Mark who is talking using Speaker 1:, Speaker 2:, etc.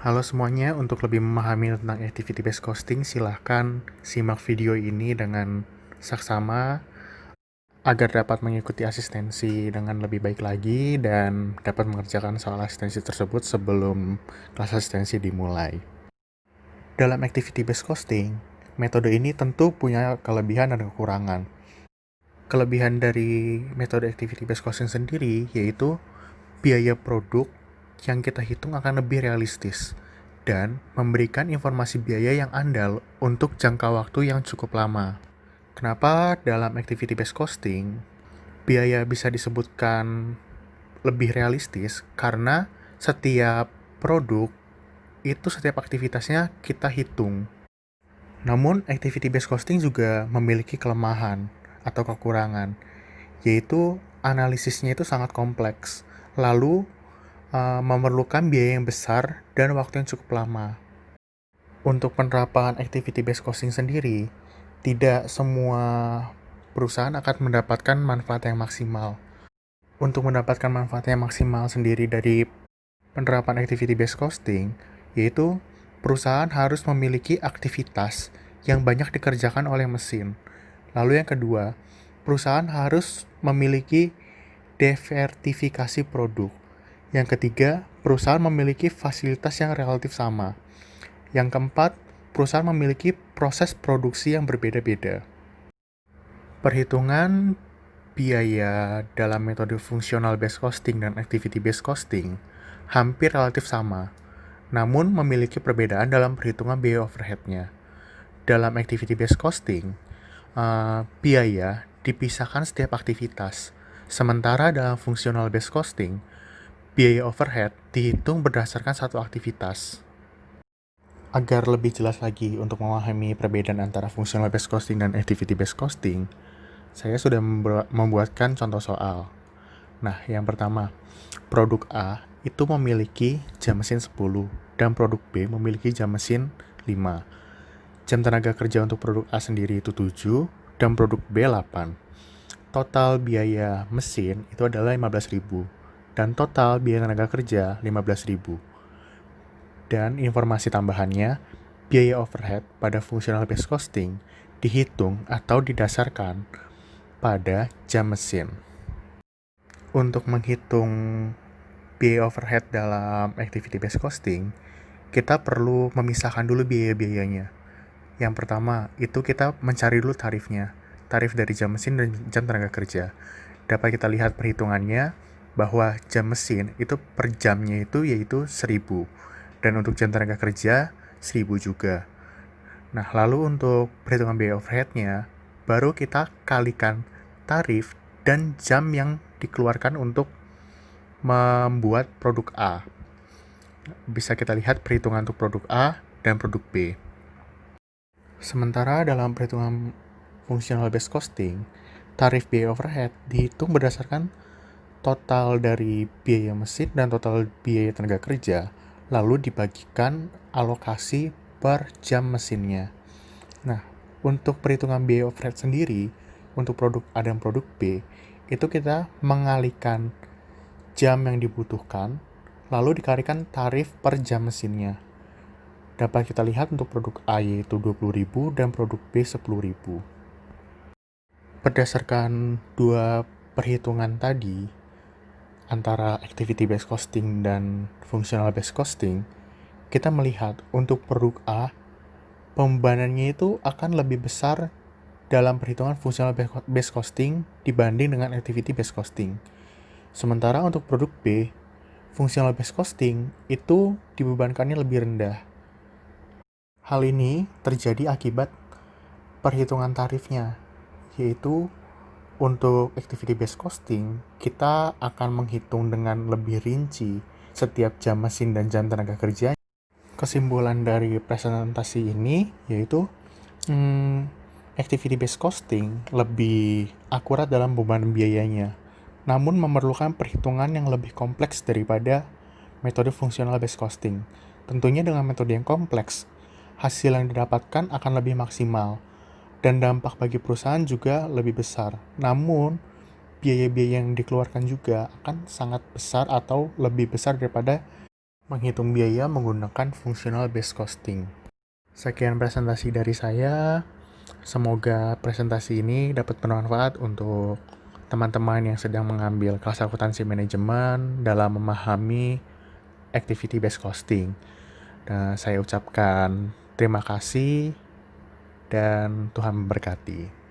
Speaker 1: Halo semuanya, untuk lebih memahami tentang activity based costing, silahkan simak video ini dengan saksama agar dapat mengikuti asistensi dengan lebih baik lagi dan dapat mengerjakan soal asistensi tersebut sebelum kelas asistensi dimulai. Dalam activity based costing, metode ini tentu punya kelebihan dan kekurangan. Kelebihan dari metode activity based costing sendiri yaitu biaya produk yang kita hitung akan lebih realistis dan memberikan informasi biaya yang andal untuk jangka waktu yang cukup lama. Kenapa dalam activity based costing biaya bisa disebutkan lebih realistis? Karena setiap produk itu setiap aktivitasnya kita hitung. Namun activity based costing juga memiliki kelemahan atau kekurangan, yaitu analisisnya itu sangat kompleks. Lalu memerlukan biaya yang besar dan waktu yang cukup lama. Untuk penerapan activity based costing sendiri, tidak semua perusahaan akan mendapatkan manfaat yang maksimal. Untuk mendapatkan manfaat yang maksimal sendiri dari penerapan activity based costing, yaitu perusahaan harus memiliki aktivitas yang banyak dikerjakan oleh mesin. Lalu yang kedua, perusahaan harus memiliki diversifikasi produk. Yang ketiga, perusahaan memiliki fasilitas yang relatif sama. Yang keempat, perusahaan memiliki proses produksi yang berbeda-beda. Perhitungan biaya dalam metode functional based costing dan activity based costing hampir relatif sama, namun memiliki perbedaan dalam perhitungan biaya overhead-nya. Dalam activity based costing, biaya dipisahkan setiap aktivitas. Sementara dalam functional based costing, biaya overhead dihitung berdasarkan satu aktivitas. Agar lebih jelas lagi untuk memahami perbedaan antara functional based costing dan activity based costing, saya sudah membuatkan contoh soal. Nah, yang pertama, produk A itu memiliki jam mesin 10 dan produk B memiliki jam mesin 5. Jam tenaga kerja untuk produk A sendiri itu 7 dan produk B 8. Total biaya mesin itu adalah 15.000 dan total biaya tenaga kerja 15.000. Dan informasi tambahannya, biaya overhead pada functional based costing dihitung atau didasarkan pada jam mesin. Untuk menghitung biaya overhead dalam activity based costing, kita perlu memisahkan dulu biaya-biayanya. Yang pertama, itu kita mencari dulu tarifnya. Tarif dari jam mesin dan jam tenaga kerja. Dapat kita lihat perhitungannya bahwa jam mesin itu per jamnya itu yaitu 1.000. Dan untuk jam tenaga kerja 1.000 juga. Nah, lalu untuk perhitungan biaya overhead-nya, baru kita kalikan tarif dan jam yang dikeluarkan untuk membuat produk A. Bisa kita lihat perhitungan untuk produk A dan produk B. Sementara dalam perhitungan functional based costing, tarif biaya overhead dihitung berdasarkan total dari biaya mesin dan total biaya tenaga kerja, lalu dibagikan alokasi per jam mesinnya. Nah, untuk perhitungan biaya overhead sendiri, untuk produk A dan produk B, itu kita mengalihkan jam yang dibutuhkan, lalu dikalikan tarif per jam mesinnya. Dapat kita lihat untuk produk A yaitu 20.000 dan produk B 10.000. Berdasarkan dua perhitungan tadi, antara activity based costing dan functional based costing, kita melihat untuk produk A, pembebanannya itu akan lebih besar dalam perhitungan functional based costing dibanding dengan activity based costing. Sementara untuk produk B, functional based costing itu dibebankannya lebih rendah. Hal ini terjadi akibat perhitungan tarifnya, yaitu untuk activity based costing, kita akan menghitung dengan lebih rinci setiap jam mesin dan jam tenaga kerja. Kesimpulan dari presentasi ini yaitu activity based costing lebih akurat dalam beban biayanya, namun memerlukan perhitungan yang lebih kompleks daripada metode functional based costing. Tentunya dengan metode yang kompleks, hasil yang didapatkan akan lebih maksimal dan dampak bagi perusahaan juga lebih besar. Namun, biaya-biaya yang dikeluarkan juga akan sangat besar atau lebih besar daripada menghitung biaya menggunakan functional based costing. Sekian presentasi dari saya. Semoga presentasi ini dapat bermanfaat untuk teman-teman yang sedang mengambil kelas akuntansi manajemen dalam memahami activity based costing. Dan saya ucapkan terima kasih dan Tuhan memberkati.